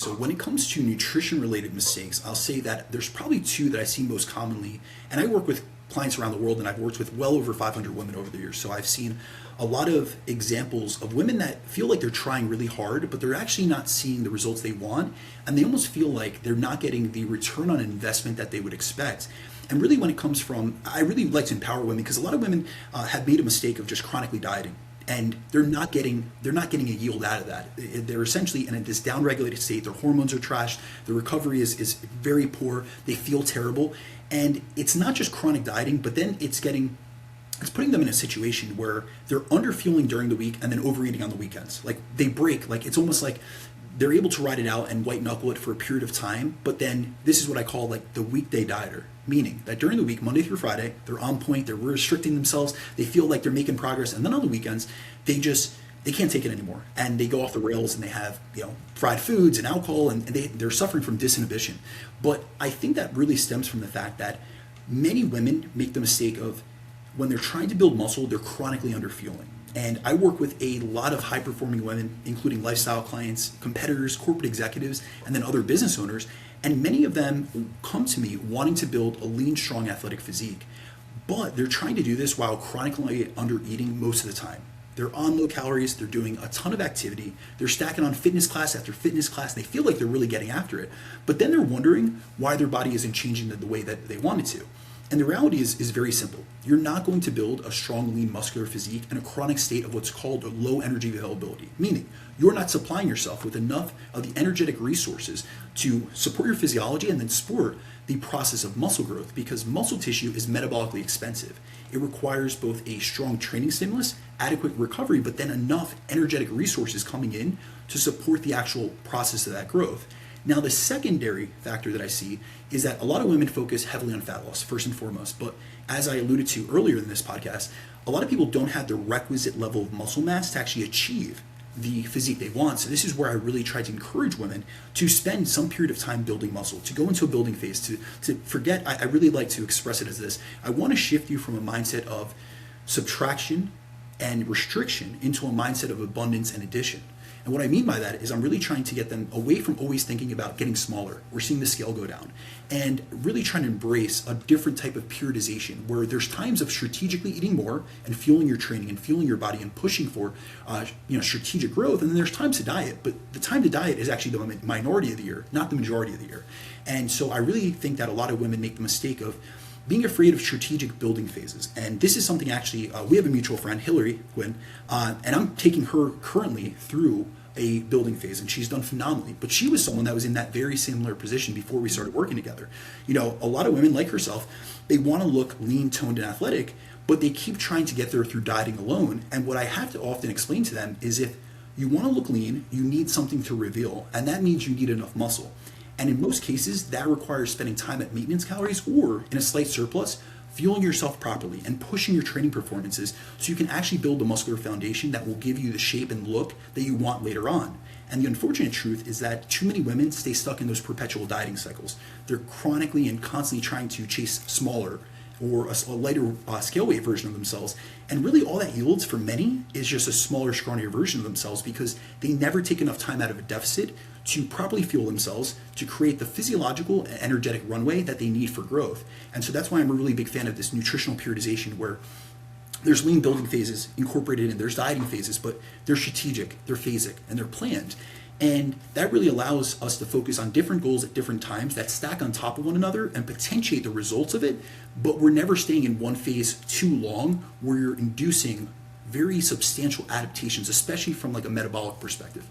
So when it comes to nutrition related mistakes, I'll say that there's probably two that I see most commonly. And I work with clients around the world, and I've worked with well over 500 women over the years. So I've seen a lot of examples of women that feel like they're trying really hard, but they're actually not seeing the results they want. And they almost feel like they're not getting the return on investment that they would expect. And really when it comes from, I really like to empower women because a lot of women have made a mistake of just chronically dieting, and they're not getting a yield out of that. They're essentially in this downregulated state. Their hormones are trashed. Their recovery is very poor. They feel terrible, and it's not just chronic dieting, but then it's putting them in a situation where they're underfueling during the week and then overeating on the weekends. Like they break. Like it's almost like they're able to ride it out and white knuckle it for a period of time, but then this is what I call like the weekday dieter, meaning that during the week, Monday through Friday, they're on point, they're restricting themselves, they feel like they're making progress, and then on the weekends, they can't take it anymore, and they go off the rails and they have fried foods and alcohol, and they're suffering from disinhibition. But I think that really stems from the fact that many women make the mistake of when they're trying to build muscle, they're chronically underfueling. And I work with a lot of high performing women, including lifestyle clients, competitors, corporate executives, and then other business owners. And many of them come to me wanting to build a lean, strong, athletic physique. But they're trying to do this while chronically under eating most of the time. They're on low calories, they're doing a ton of activity, they're stacking on fitness class after fitness class, they feel like they're really getting after it. But then they're wondering why their body isn't changing the way that they want it to. And the reality is very simple. You're not going to build a strong, lean, muscular physique in a chronic state of what's called a low energy availability, meaning you're not supplying yourself with enough of the energetic resources to support your physiology and then support the process of muscle growth, because muscle tissue is metabolically expensive. It requires both a strong training stimulus, adequate recovery, but then enough energetic resources coming in to support the actual process of that growth. Now, the secondary factor that I see is that a lot of women focus heavily on fat loss, first and foremost. But as I alluded to earlier in this podcast, a lot of people don't have the requisite level of muscle mass to actually achieve the physique they want. So this is where I really try to encourage women to spend some period of time building muscle, to go into a building phase, to forget, I really like to express it as this. I want to shift you from a mindset of subtraction and restriction into a mindset of abundance and addition. And what I mean by that is I'm really trying to get them away from always thinking about getting smaller or seeing the scale go down, and really trying to embrace a different type of periodization where there's times of strategically eating more and fueling your training and fueling your body and pushing for strategic growth, and then there's times to diet. But the time to diet is actually the minority of the year, not the majority of the year. And so I really think that a lot of women make the mistake of being afraid of strategic building phases. And this is something actually, we have a mutual friend, Hillary Quinn, and I'm taking her currently through a building phase, and she's done phenomenally. But she was someone that was in that very similar position before we started working together. A lot of women like herself, they want to look lean, toned, and athletic, but they keep trying to get there through dieting alone. And what I have to often explain to them is if you want to look lean, you need something to reveal, and that means you need enough muscle. And in most cases, that requires spending time at maintenance calories or in a slight surplus, fueling yourself properly and pushing your training performances so you can actually build a muscular foundation that will give you the shape and look that you want later on. And the unfortunate truth is that too many women stay stuck in those perpetual dieting cycles. They're chronically and constantly trying to chase smaller or a lighter scale weight version of themselves. And really all that yields for many is just a smaller, scrawnier version of themselves, because they never take enough time out of a deficit to properly fuel themselves, to create the physiological and energetic runway that they need for growth. And so that's why I'm a really big fan of this nutritional periodization, where there's lean building phases incorporated in, there's dieting phases, but they're strategic, they're phasic, and they're planned. And that really allows us to focus on different goals at different times that stack on top of one another and potentiate the results of it, but we're never staying in one phase too long where you're inducing very substantial adaptations, especially from like a metabolic perspective.